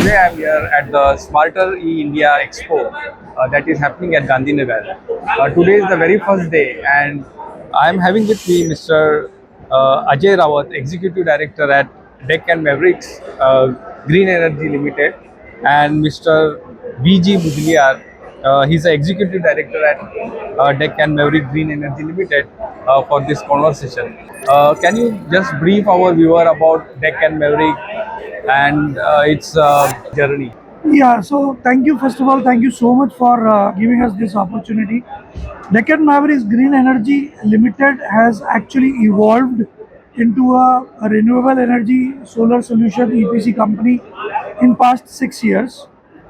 Today I am here at the Smarter E India Expo that is happening at Gandhinagar. Today is the very first day, and I am having with me Mr. Ajay Rawat, Executive Director at Deccan Mavericks Green Energy Limited, and Mr. VG Mudliar. He's the Executive Director at Deccan Mavericks Green Energy Limited for this conversation. Can you just brief our viewer about Deccan Maverick and its journey? Yeah, so thank you. First of all, thank you so much for giving us this opportunity. Deccan Mavericks Green Energy Limited has actually evolved into a renewable energy solar solution EPC company in past 6 years.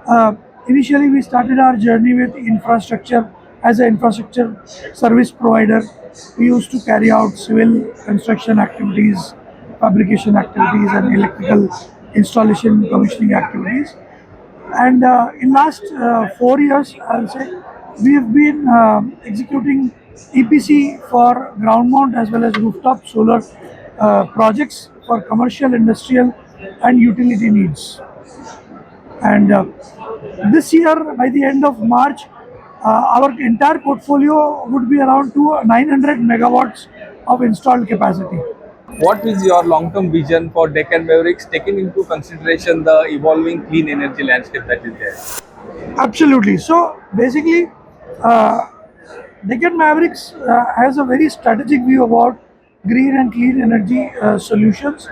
Uh, Initially, we started our journey with infrastructure as an infrastructure service provider. We used to carry out civil construction activities, fabrication activities, and electrical installation commissioning activities. And in last 4 years, I'll say, we have been executing EPC for ground mount as well as rooftop solar projects for commercial, industrial, and utility needs. And this year, by the end of March, our entire portfolio would be around 900 megawatts of installed capacity. What is your long-term vision for Deccan Mavericks, taking into consideration the evolving clean energy landscape that is there? Absolutely. So basically, uh, Deccan Mavericks has a very strategic view about green and clean energy solutions.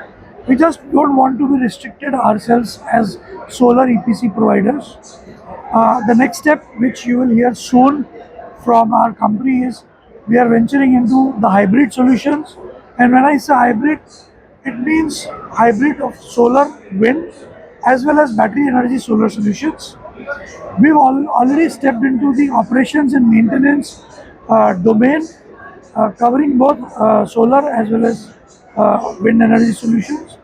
We just don't want to be restricted ourselves as solar EPC providers. The next step, which you will hear soon from our company, is we are venturing into the hybrid solutions. And when I say hybrid, it means hybrid of solar, wind, as well as battery energy solar solutions. We've already stepped into the operations and maintenance domain, covering both solar as well as wind energy solutions.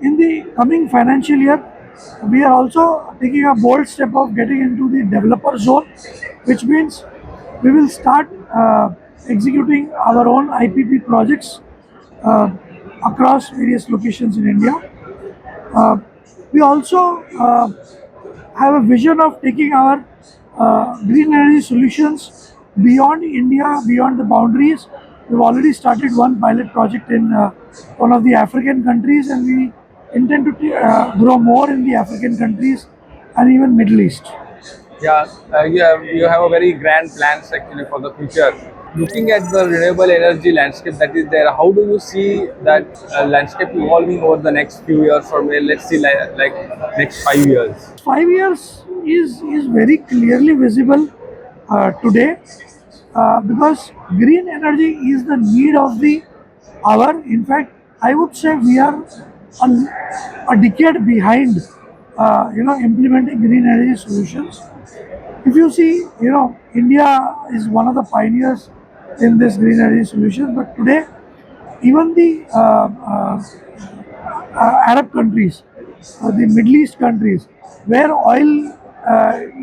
In the coming financial year, we are also taking a bold step of getting into the developer zone, which means we will start executing our own IPP projects uh, across various locations in India. Uh, we also have a vision of taking our green energy solutions beyond India, beyond the boundaries. We've already started one pilot project in one of the African countries, and we intend to grow more in the African countries and even Middle East. Yeah, you have a very grand plans actually for the future. Looking at the renewable energy landscape that is there, how do you see that landscape evolving over the next few years, or let's see like next 5 years? 5 years is very clearly visible today because green energy is the need of the hour. In fact, I would say we are a decade behind, implementing green energy solutions. If you see, India is one of the pioneers in this green energy solution, but today even the Arab countries, the Middle East countries, where oil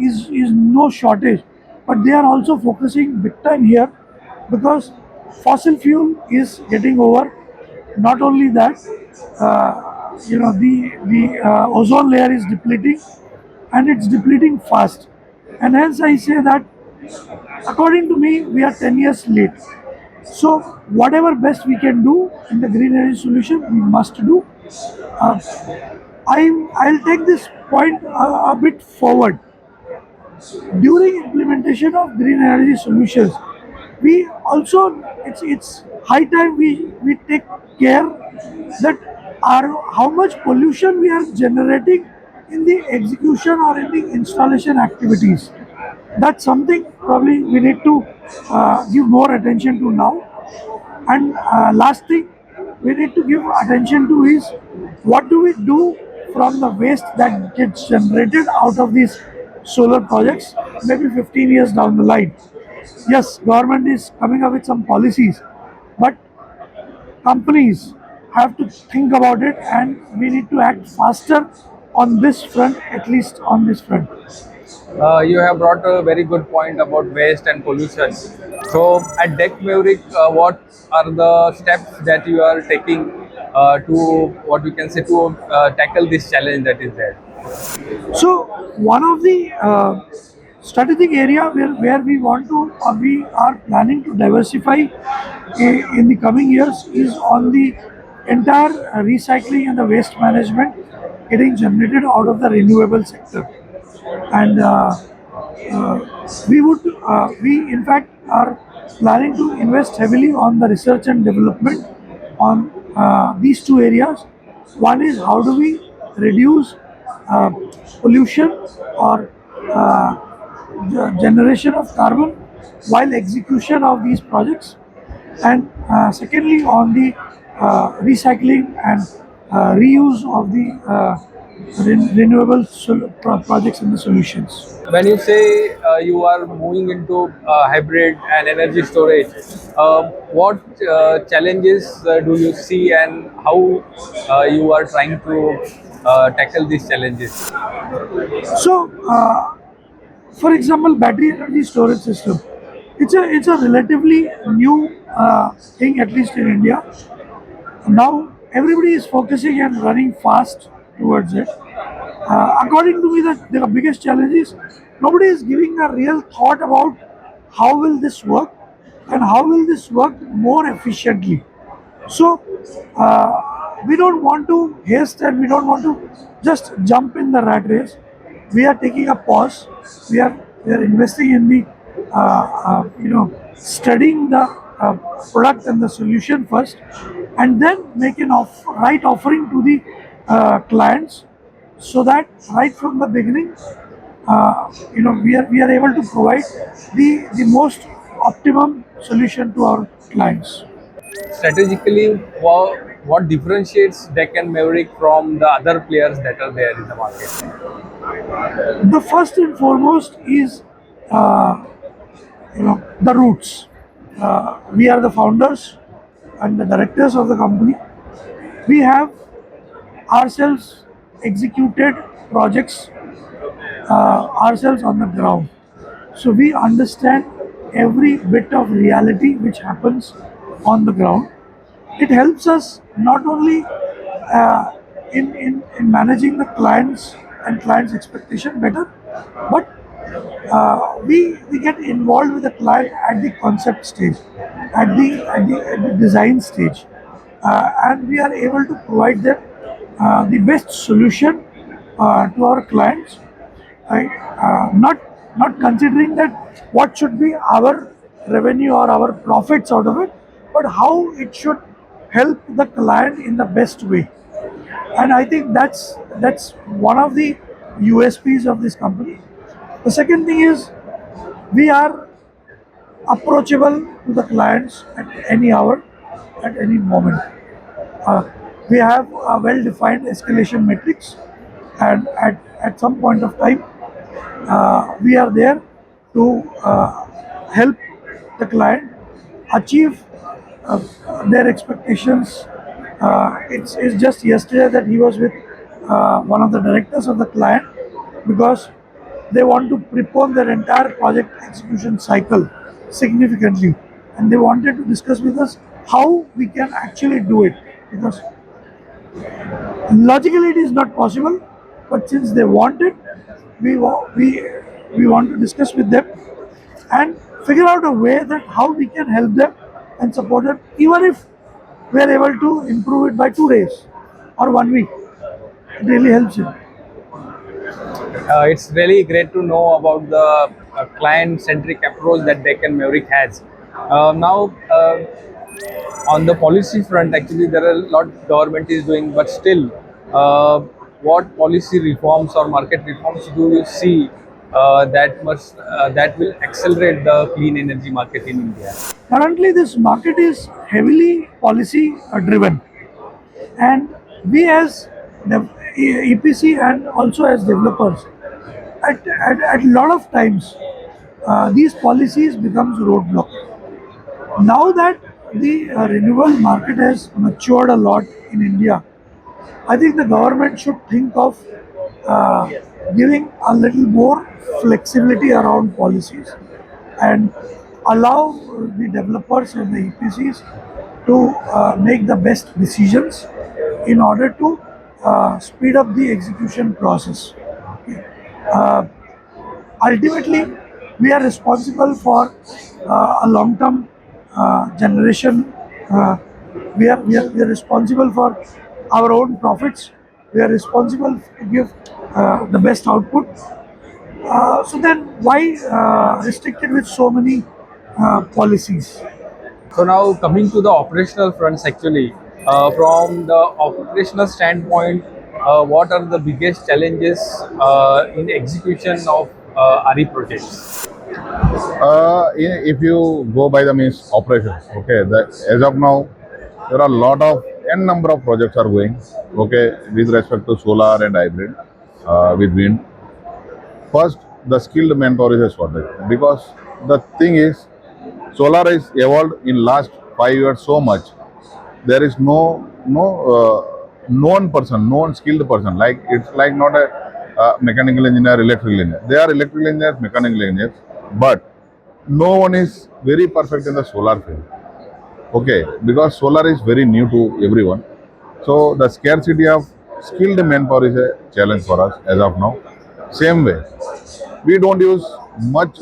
is no shortage, but they are also focusing big time here because fossil fuel is getting over. Not only that, the ozone layer is depleting, and it's depleting fast. And hence, I say that according to me, we are 10 years late. So, whatever best we can do in the green energy solution, we must do. Uh, I'll take this point a bit forward. During implementation of green energy solutions, we also it's high time we take care that our how much pollution we are generating in the execution or in the installation activities. That's something probably we need to give more attention to now. And last thing we need to give attention to is what do we do from the waste that gets generated out of these solar projects maybe 15 years down the line. Yes, government is coming up with some policies, but companies have to think about it and we need to act faster on this front, at least on this front. You have brought a very good point about waste and pollution. So, at Deck Maverick, what are the steps that you are taking to what we can say to tackle this challenge that is there? So one of the strategic area where we want to we are planning to diversify in the coming years is on the entire recycling and the waste management getting generated out of the renewable sector. And we in fact are planning to invest heavily on the research and development on these two areas. One is how do we reduce uh, pollution or uh, generation of carbon while execution of these projects, and secondly on the recycling and reuse of the renewable projects and the solutions. When you say you are moving into hybrid and energy storage, what challenges do you see and how you are trying to tackle these challenges? So, for example, battery energy storage system. It's a relatively new thing, at least in India. Now everybody is focusing and running fast towards it. According to me, the biggest challenge is nobody is giving a real thought about how will this work and how will this work more efficiently. So we don't want to haste and we don't want to just jump in the rat race. We are taking a pause. We are investing in the studying the product and the solution first, and then make an right offering to the clients, so that right from the beginning, we are able to provide the most optimum solution to our clients. Strategically, what differentiates Deccan Maverick from the other players that are there in the market? The first and foremost is the roots. We are the founders and the directors of the company. We have ourselves executed projects ourselves on the ground. So we understand every bit of reality which happens on the ground. It helps us not only in managing the clients and clients' expectation better, but we get involved with the client at the concept stage, at the design stage, and we are able to provide them the best solution to our clients. Right? Not considering that what should be our revenue or our profits out of it, but how it should help the client in the best way. And I think that's one of the USPs of this company. The second thing is we are approachable to the clients at any hour, at any moment. Uh, we have a well-defined escalation matrix, and at some point of time, we are there to help the client achieve their expectations. It's just yesterday that he was with one of the directors of the client, because they want to prepone their entire project execution cycle significantly, and they wanted to discuss with us how we can actually do it, because logically it is not possible, but since they want it, we want to discuss with them and figure out a way that how we can help them and support them, even if we are able to improve it by 2 days or 1 week. It really helps you. It's really great to know about the client-centric approach that Deccan Maverick has. Now, on the policy front, actually, there are a lot government is doing, but still, uh, what policy reforms or market reforms do you see that will accelerate the clean energy market in India? Currently, this market is heavily policy driven, and we as EPC and also as developers, at a lot of times, these policies becomes roadblock. Now that the renewable market has matured a lot in India, I think the government should think of uh, giving a little more flexibility around policies and allow the developers and the EPCs to make the best decisions in order to speed up the execution process. Uh, Ultimately, we are responsible for a long-term generation. Uh, we are responsible for our own profits. We are responsible to give the best output. So then, why restricted with so many policies? So now coming to the operational fronts, actually, from the operational standpoint, what are the biggest challenges in execution of RE projects? If you go by the means operations, okay, as of now, there are a lot of n number of projects are going, okay, with respect to solar and hybrid, with wind. First, the skilled manpower is a shortage because the thing is, solar is evolved in last 5 years so much. There is known person, known skilled person. Like it's like not a mechanical engineer, electrical engineer. They are electrical engineers, mechanical engineers, but no one is very perfect in the solar field. Okay, because solar is very new to everyone. So the scarcity of skilled manpower is a challenge for us as of now. Same way, we don't use much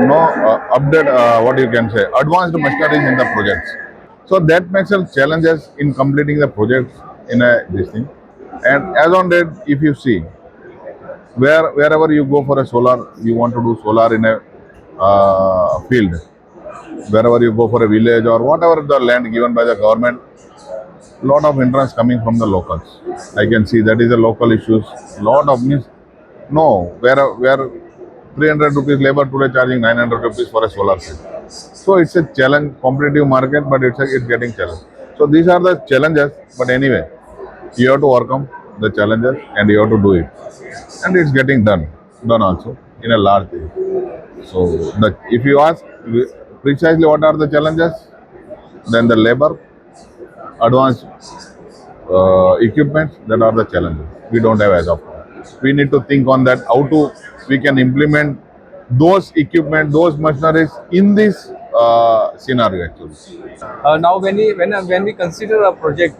no update what you can say advanced machineries in the projects. So that makes us challenges in completing the projects in a this thing. And as on date, if you see wherever you go for a solar, you want to do solar in a field, wherever you go for a village or whatever the land given by the government, lot of entrance coming from the locals. I can see that is a local issues. Lot of means no, where 300 rupees labor today charging 900 rupees for a solar field. So it's a challenge, competitive market, but it's getting challenged. So these are the challenges. But anyway, you have to overcome the challenges and you have to do it, and it's getting done also in a large way. So if you ask precisely what are the challenges, then the labor, advanced equipment, that are the challenges. We don't have as of now. We need to think on that how to we can implement those equipment, those machineries in this scenario actually. Now, when we consider a project,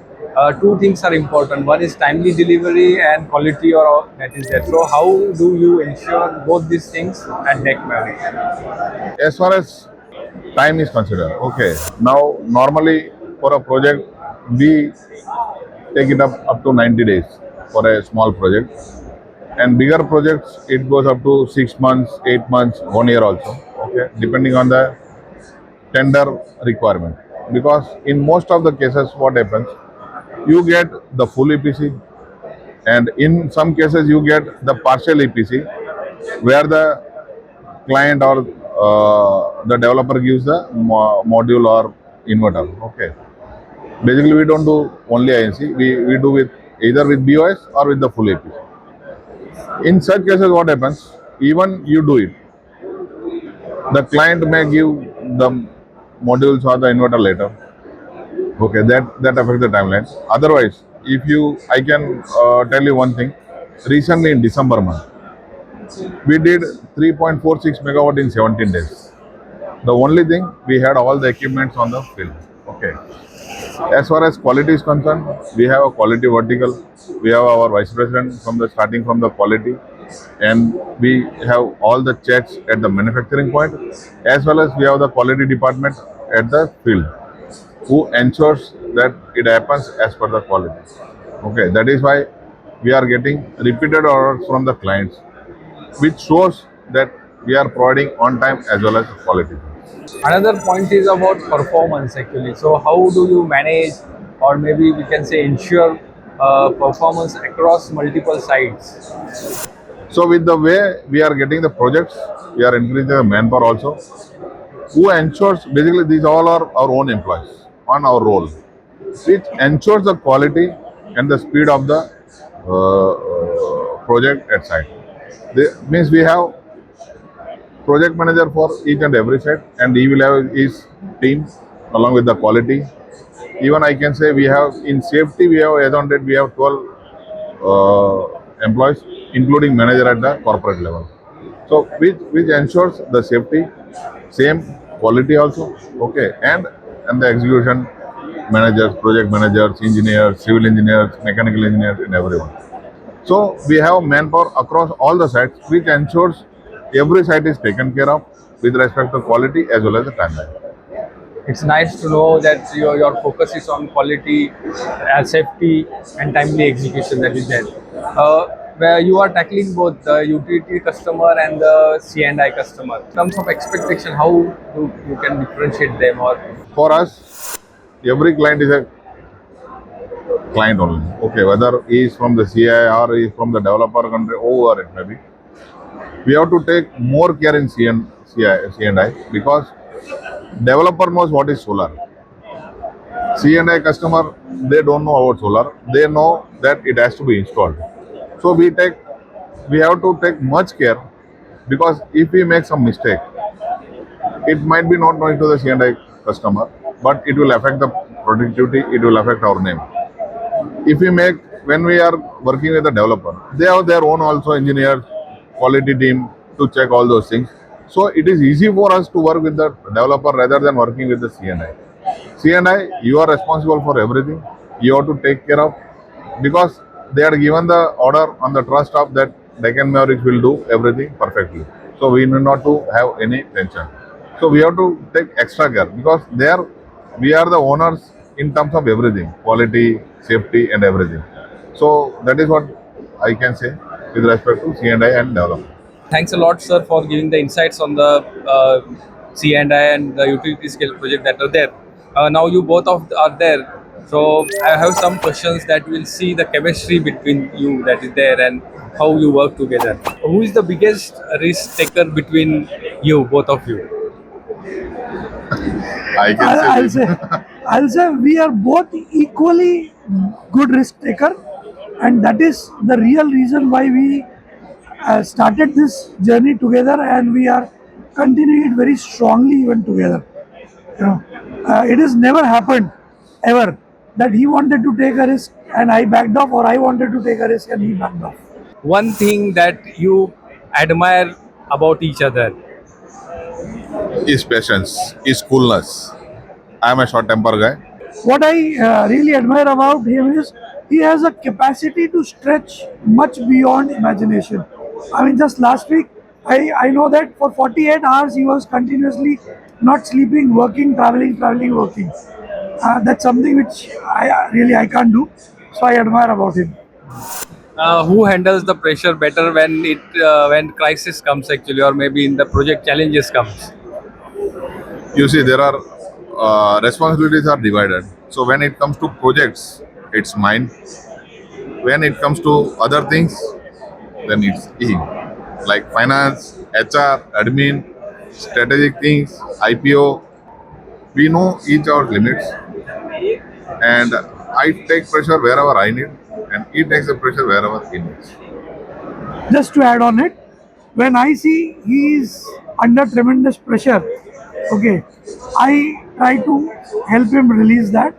two things are important. One is timely delivery and quality, or that is there. So, how do you ensure both these things at Deccan Mavericks? As far as time is considered, okay. Now normally for a project we take it up to 90 days for a small project, and bigger projects it goes up to 6 months, 8 months, 1 year also. Okay, depending on the tender requirement. Because in most of the cases, what happens, you get the full EPC, and in some cases you get the partial EPC, where the client or the developer gives the module or inverter. Okay. Basically, we don't do only INC. We do with either with BOS or with the full EPC. In such cases, what happens? Even you do it, the client may give the modules or the inverter later. Okay, that affects the timeline. Otherwise, if you, I can tell you one thing. Recently in December month, we did 3.46 megawatt in 17 days. The only thing, we had all the equipments on the field. Okay. As far as quality is concerned, we have a quality vertical. We have our vice president from the starting from the quality, and we have all the checks at the manufacturing point, as well as we have the quality department at the field, who ensures that it happens as per the quality. Okay, that is why we are getting repeated orders from the clients, which shows that we are providing on time as well as quality. Another point is about performance, actually. So, how do you manage, or maybe we can say ensure performance across multiple sites. So with the way we are getting the projects, we are increasing the manpower also. Who ensures basically these all are our own employees on our role, which ensures the quality and the speed of the project at site. Means we have project manager for each and every site, and he will have his team along with the quality. Even I can say we have in safety we have as on date we have 12 employees, including manager at the corporate level. So which ensures the safety, same quality also, okay, and the execution managers, project managers, engineers, civil engineers, mechanical engineers, and everyone. So we have manpower across all the sites, which ensures every site is taken care of with respect to quality as well as the timeline. It's nice to know that your focus is on quality, safety, and timely execution that is there. Where you are tackling both the utility customer and the C&I customer. In terms of expectation, how you can differentiate them or For us, every client is a client only. Okay, whether he is from the CI or he is from the developer country, over it maybe. We have to take more care in C&I because developer knows what is solar. C&I customer, they don't know about solar. They know that it has to be installed. So we have to take much care because if we make some mistake, it might be not going to the C&I customer, but it will affect the productivity. It will affect our name. If we make when we are working with the developer, they have their own also engineers, quality team to check all those things. So it is easy for us to work with the developer rather than working with the CNI. CNI, you are responsible for everything. You have to take care of because they are given the order on the trust of that Deccan Mavericks will do everything perfectly. So we need not to have any tension. So we have to take extra care because there we are the owners in terms of everything, quality, safety, and everything. So that is what I can say with respect to C&I and development. thanks a lot, sir, for giving the insights on the C&I and the utility scale project that are there. Now you both of are there, so I have some questions that will see the chemistry between you that is there and how you work together. Who is the biggest risk taker between you, both of you? I can say I'll this. say, I'll say we are both equally good risk taker, and that is the real reason why we started this journey together, and we are continuing it very strongly even together. You know, it has never happened ever that he wanted to take a risk and I backed off, or I wanted to take a risk and he backed off. One thing that you admire about each other. Is patience, is coolness. I am a short temper guy. What I really admire about him is he has a capacity to stretch much beyond imagination. I mean, just last week, I know that for 48 hours he was continuously not sleeping, working, traveling, working. That's something which I can't do. So I admire about him. Who handles the pressure better when crisis comes actually, or maybe in the project challenges comes? You see, there are responsibilities are divided. So when it comes to projects, it's mine. When it comes to other things, then it's him. Like finance, HR, admin, strategic things, IPO. We know each our limits, and I take pressure wherever I need, and he takes the pressure wherever he needs. Just to add on it, when I see he is under tremendous pressure, okay, I try to help him release that.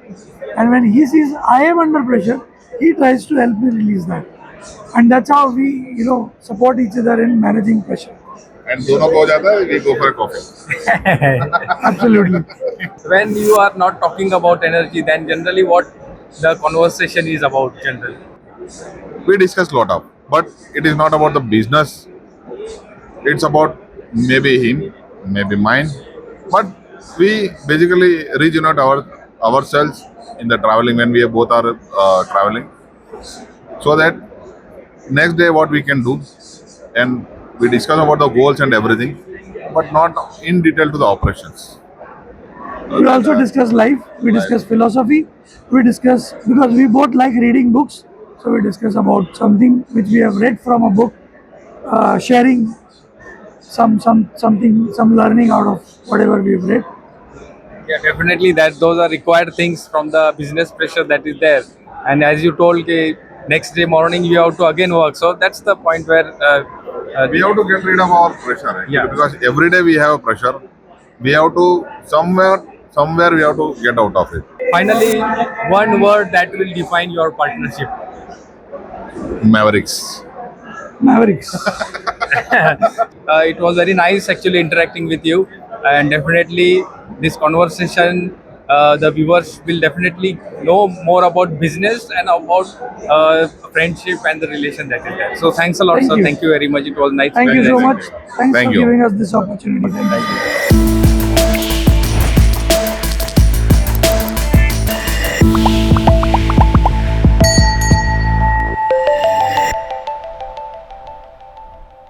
And when he sees I am under pressure, he tries to help me release that. And that's how we, support each other in managing pressure. And दोनों को हो जाता है, we go for a coffee. Absolutely. When you are not talking about energy, then generally what the conversation is about generally. We discuss lot of, but it is not about the business. It's about maybe him, maybe mine, but we basically regenerate ourselves in the traveling when we both are traveling, so that next day what we can do, and we discuss about the goals and everything, but not in detail to the operations. We also discuss life, we discuss philosophy, we discuss because we both like reading books. So we discuss about something which we have read from a book, sharing some learning out of whatever we've read. Yeah, definitely that those are required things from the business pressure that is there. And as you told, next day morning you have to again work. So that's the point where We have to get rid of our pressure actually, Yeah. because every day we have a pressure. We have to somewhere we have to get out of it. finally one word that will define your partnership. Mavericks. Mavericks. It was very nice actually interacting with you, and definitely this conversation, the viewers will definitely know more about business and about friendship and the relation that is there. So thanks a lot, Thank sir. you. Thank you very much. It was nice. Thank very you so nice. much. Thanks Thank for you. giving us this opportunity. Thank you.